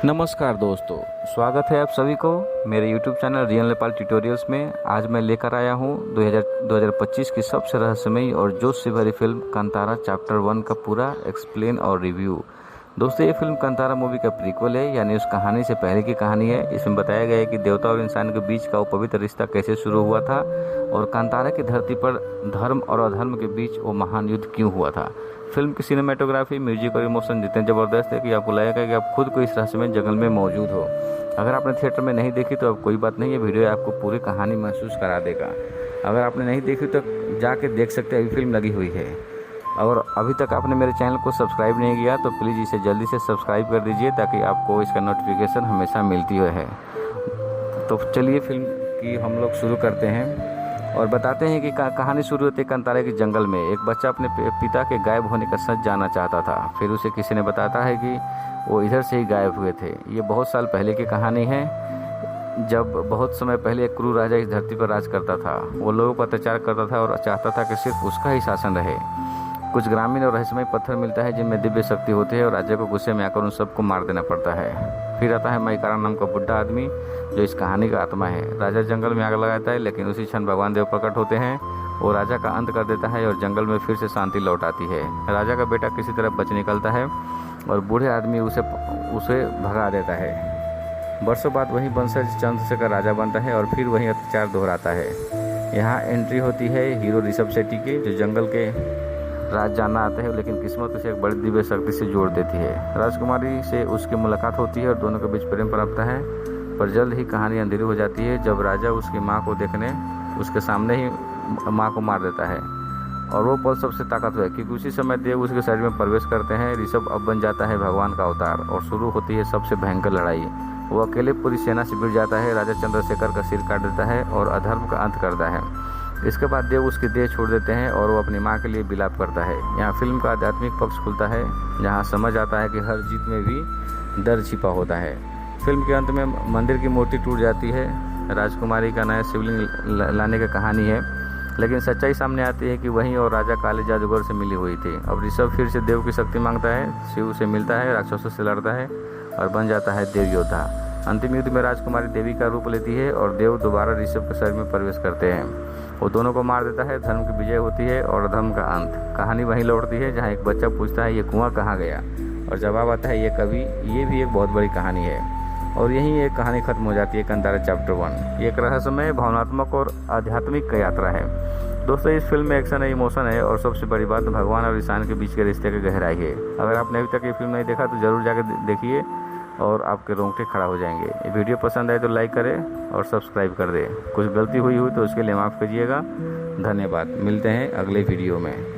नमस्कार दोस्तों, स्वागत है आप सभी को मेरे YouTube channel real Nepal tutorials में। आज मैं लेकर आया हूँ 2025 की सबसे रहस्यमयी और जोश से भरी फिल्म कांतारा चैप्टर 1 का पूरा एक्सप्लेन और रिव्यू। दोस्तों, ये फिल्म कांतारा मूवी का प्रीक्वल है, यानी उस कहानी से पहले की कहानी है। इसमें बताया गया है कि देवता और इंसान के बीच का वो पवित्र रिश्ता कैसे शुरू हुआ था और कांतारा की धरती पर धर्म और अधर्म के बीच वो महान युद्ध क्यों हुआ था। फिल्म की सिनेमेटोग्राफी, म्यूजिक और इमोशन जितने ज़बरदस्त है कि आपको लगेगा कि आप खुद को इस रहस्यमय जंगल में मौजूद हो। अगर आपने थिएटर में नहीं देखी तो अब कोई बात नहीं है, वीडियो आपको पूरी कहानी महसूस करा देगा। अगर आपने नहीं देखी तो जाके देख सकते हैं, अभी फिल्म लगी हुई है। और अभी तक आपने मेरे चैनल को सब्सक्राइब नहीं किया तो प्लीज़ इसे जल्दी से सब्सक्राइब कर दीजिए ताकि आपको इसका नोटिफिकेशन हमेशा मिलती है। तो चलिए फिल्म की हम लोग शुरू करते हैं और बताते हैं कि कहानी शुरू होती है कांतारा के जंगल में। एक बच्चा अपने पिता के गायब होने का सच जानना चाहता था। फिर उसे किसी ने बताता है कि वो इधर से ही गायब हुए थे। ये बहुत साल पहले की कहानी है, जब बहुत समय पहले एक क्रूर राजा इस धरती पर राज करता था। वो लोगों पर अत्याचार करता था और चाहता था कि सिर्फ उसका ही शासन रहे। कुछ ग्रामीण और रहस्यमय पत्थर मिलता है जिनमें दिव्य शक्ति होती है और राजा को गुस्से में आकर उन सबको मार देना पड़ता है। फिर आता है मैकारा नाम का बुढ़ा आदमी जो इस कहानी का आत्मा है। राजा जंगल में आग लगाता है, लेकिन उसी क्षण भगवान देव प्रकट होते हैं। वो राजा का अंत कर देता है और जंगल में फिर से शांति लौट आती है। राजा का बेटा किसी तरह बच निकलता है और बूढ़े आदमी उसे भगा देता है। वर्षों बाद वही वंशज चंद्रशेखर राजा बनता है और फिर वही अत्याचार दोहराता है। यहाँ एंट्री होती है हीरो ऋषभ शेट्टी की, जो जंगल के राज जानना आता है, लेकिन किस्मत उसे एक बड़ी दिव्य शक्ति से जोड़ देती है। राजकुमारी से उसकी मुलाकात होती है और दोनों के बीच प्रेम पनपता है, पर जल्द ही कहानी अंधेरी हो जाती है जब राजा उसकी माँ को देखने उसके सामने ही माँ को मार देता है। और वो पल सबसे ताकतवर है क्योंकि उसी समय देव उसके शरीर में प्रवेश करते हैं। ऋषभ अब बन जाता है भगवान का अवतार और शुरू होती है सबसे भयंकर लड़ाई। वो अकेले पूरी सेना से भिड़ जाता है, राजा चंद्रशेखर का सिर काट देता है और अधर्म का अंत करता है। इसके बाद देव उसकी देह छोड़ देते हैं और वो अपनी माँ के लिए विलाप करता है। यहाँ फिल्म का आध्यात्मिक पक्ष खुलता है, जहाँ समझ आता है कि हर जीत में भी डर छिपा होता है। फिल्म के अंत में मंदिर की मूर्ति टूट जाती है। राजकुमारी का नया शिवलिंग लाने की कहानी है, लेकिन सच्चाई सामने आती है कि वही और राजा काले जादूगर से मिली हुई थी। अब ऋषभ फिर से देव की शक्ति मांगता है, शिव से मिलता है, राक्षसों से लड़ता है और बन जाता है देव योद्धा। अंतिम युद्ध में राजकुमारी देवी का रूप लेती है और देव दोबारा ऋषभ के शरीर में प्रवेश करते हैं। वो दोनों को मार देता है, धर्म की विजय होती है और अधर्म का अंत। कहानी वहीं लौटती है जहाँ एक बच्चा पूछता है ये कुआं कहाँ गया, और जवाब आता है ये कवि। ये भी एक बहुत बड़ी कहानी है और यहीं एक कहानी खत्म हो जाती है कांतारा चैप्टर 1। ये एक रहस्यमय, भावनात्मक और आध्यात्मिक यात्रा है। दोस्तों, इस फिल्म में एक्शन है, इमोशन है और सबसे बड़ी बात भगवान और इंसान के बीच के रिश्ते की गहराई है। अगर आपने अभी तक ये फिल्म नहीं देखा तो ज़रूर जाकर देखिए और आपके रोंगटे खड़ा हो जाएंगे। ये वीडियो पसंद आए तो लाइक करें और सब्सक्राइब कर दें। कुछ गलती हुई तो उसके लिए माफ़ कीजिएगा। धन्यवाद। मिलते हैं अगले वीडियो में।